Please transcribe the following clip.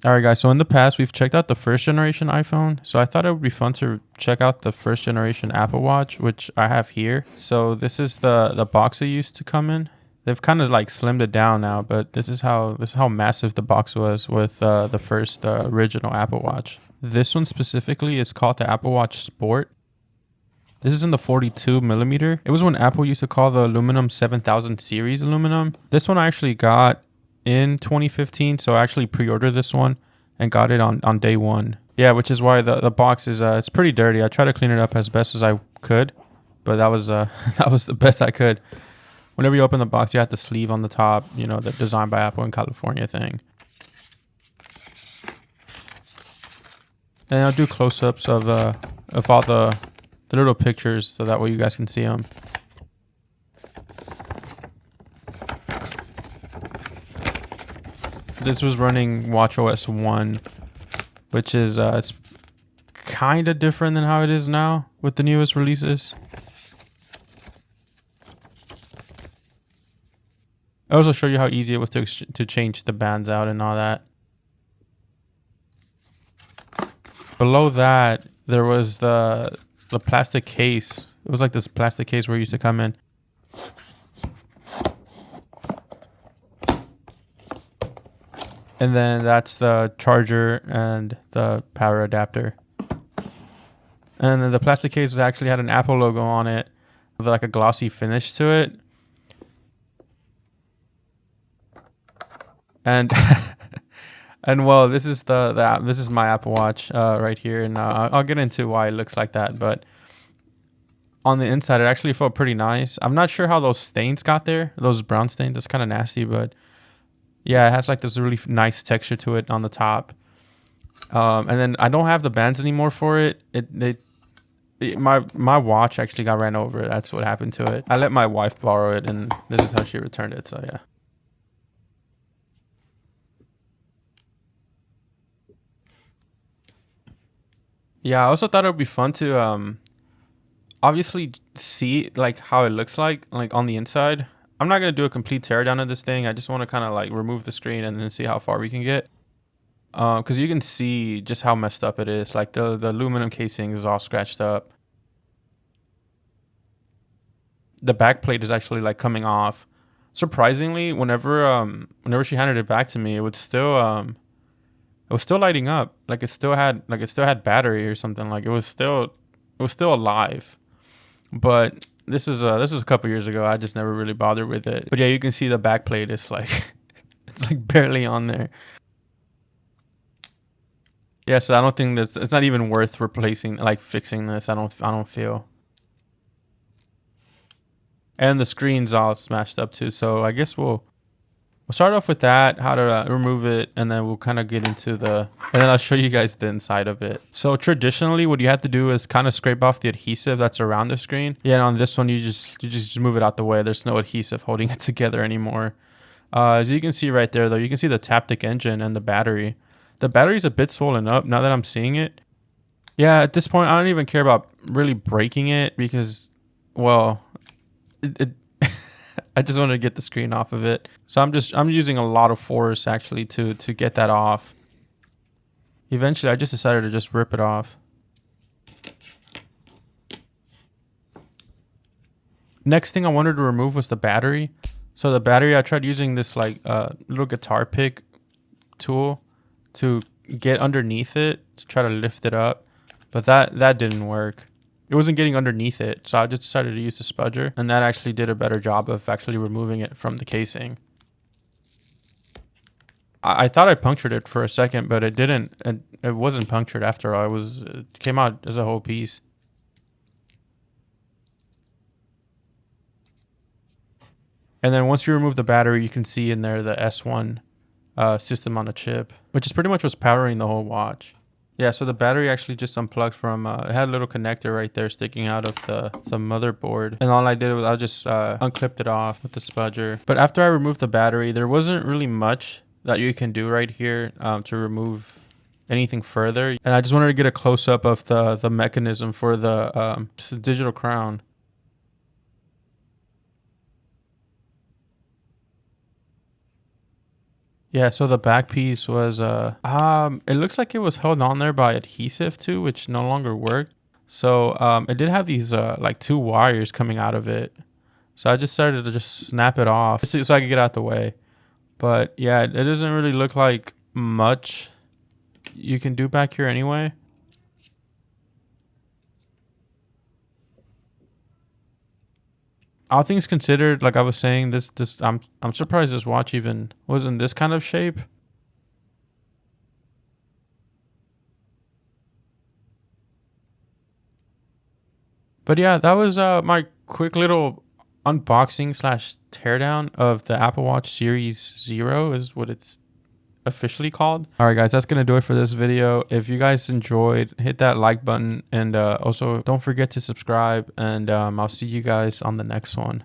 All right, guys. So in the past, we've checked out the first generation iPhone. So I thought it would be fun to check out the first generation Apple Watch, which I have here. So this is the box it used to come in. They've kind of like slimmed it down now, but this is how massive the box was with the first original Apple Watch. This one specifically is called the Apple Watch Sport. This is in the 42 millimeter. It was when Apple used to call the aluminum 7000 series aluminum. This one I actually got in 2015, so I actually pre-ordered this one and got it on day one. Yeah, which is why the box is it's pretty dirty. I tried to clean it up as best as I could, but that was that was the best I could. Whenever you open the box, you have the sleeve on the top, you know, the designed by Apple in California thing. And I'll do close-ups of all the little pictures so that way you guys can see them. This was running watchOS 1, which is it's kind of different than how it is now with the newest releases. I also show you how easy it was to change the bands out and all that. Below that, there was the plastic case. It was like this plastic case where it used to come in. And then that's the charger and the power adapter. And then the plastic case actually had an Apple logo on it with like a glossy finish to it. And and well, this is this is my Apple Watch right here, and I'll get into why it looks like that. But on the inside, it actually felt pretty nice. I'm not sure how those stains got there, those brown stains. That's kind of nasty, but yeah, it has like this really nice texture to it on the top. And then I don't have the bands anymore for it. My watch actually got ran over. That's what happened to it. I let my wife borrow it, and this is how she returned it. So yeah. Yeah, I also thought it would be fun to obviously see like how it looks like on the inside. I'm not gonna do a complete teardown of this thing. I just want to kind of like remove the screen and then see how far we can get. Because you can see just how messed up it is. Like the aluminum casing is all scratched up. The back plate is actually like coming off. Surprisingly, whenever she handed it back to me, it was still lighting up. Like it still had battery or something. Like it was still alive. But this was a couple years ago. I just never really bothered with it. But yeah, you can see the back plate is like it's like barely on there. Yeah, so I don't think it's not even worth replacing, like fixing this. I don't feel. And the screen's all smashed up too. So I guess we'll start off with that, how to remove it, and then we'll kind of get into and then I'll show you guys the inside of it. So traditionally, what you have to do is kind of scrape off the adhesive that's around the screen. Yeah, and on this one, you just move it out the way. There's no adhesive holding it together anymore. As you can see right there, though, you can see the Taptic engine and the battery. The battery's a bit swollen up now that I'm seeing it. Yeah, at this point, I don't even care about really breaking it because, well, it I just wanted to get the screen off of it. So I'm using a lot of force actually to get that off. Eventually I just decided to just rip it off. Next thing I wanted to remove was the battery. So the battery, I tried using this like little guitar pick tool to get underneath it to try to lift it up, but that didn't work. It wasn't getting underneath it, so I just decided to use the spudger, and that actually did a better job of actually removing it from the casing. I thought I punctured it for a second, but it didn't. It wasn't punctured after all. It came out as a whole piece. And then once you remove the battery, you can see in there the S1 system on a chip, which is pretty much what's powering the whole watch. Yeah, so the battery actually just unplugged from, it had a little connector right there sticking out of the motherboard. And all I did was I just unclipped it off with the spudger. But after I removed the battery, there wasn't really much that you can do right here to remove anything further. And I just wanted to get a close-up of the mechanism for the digital crown. Yeah, so the back piece was it looks like it was held on there by adhesive too, which no longer worked. So it did have these like two wires coming out of it. So I just started to just snap it off so I could get out the way. But yeah, it doesn't really look like much you can do back here anyway. All things considered, like I was saying, this I'm surprised this watch even was in this kind of shape. But yeah, that was my quick little unboxing slash teardown of the Apple Watch Series Zero is what it's officially called. All right, guys, that's gonna do it for this video. If you guys enjoyed, hit that like button, and also don't forget to subscribe. And I'll see you guys on the next one.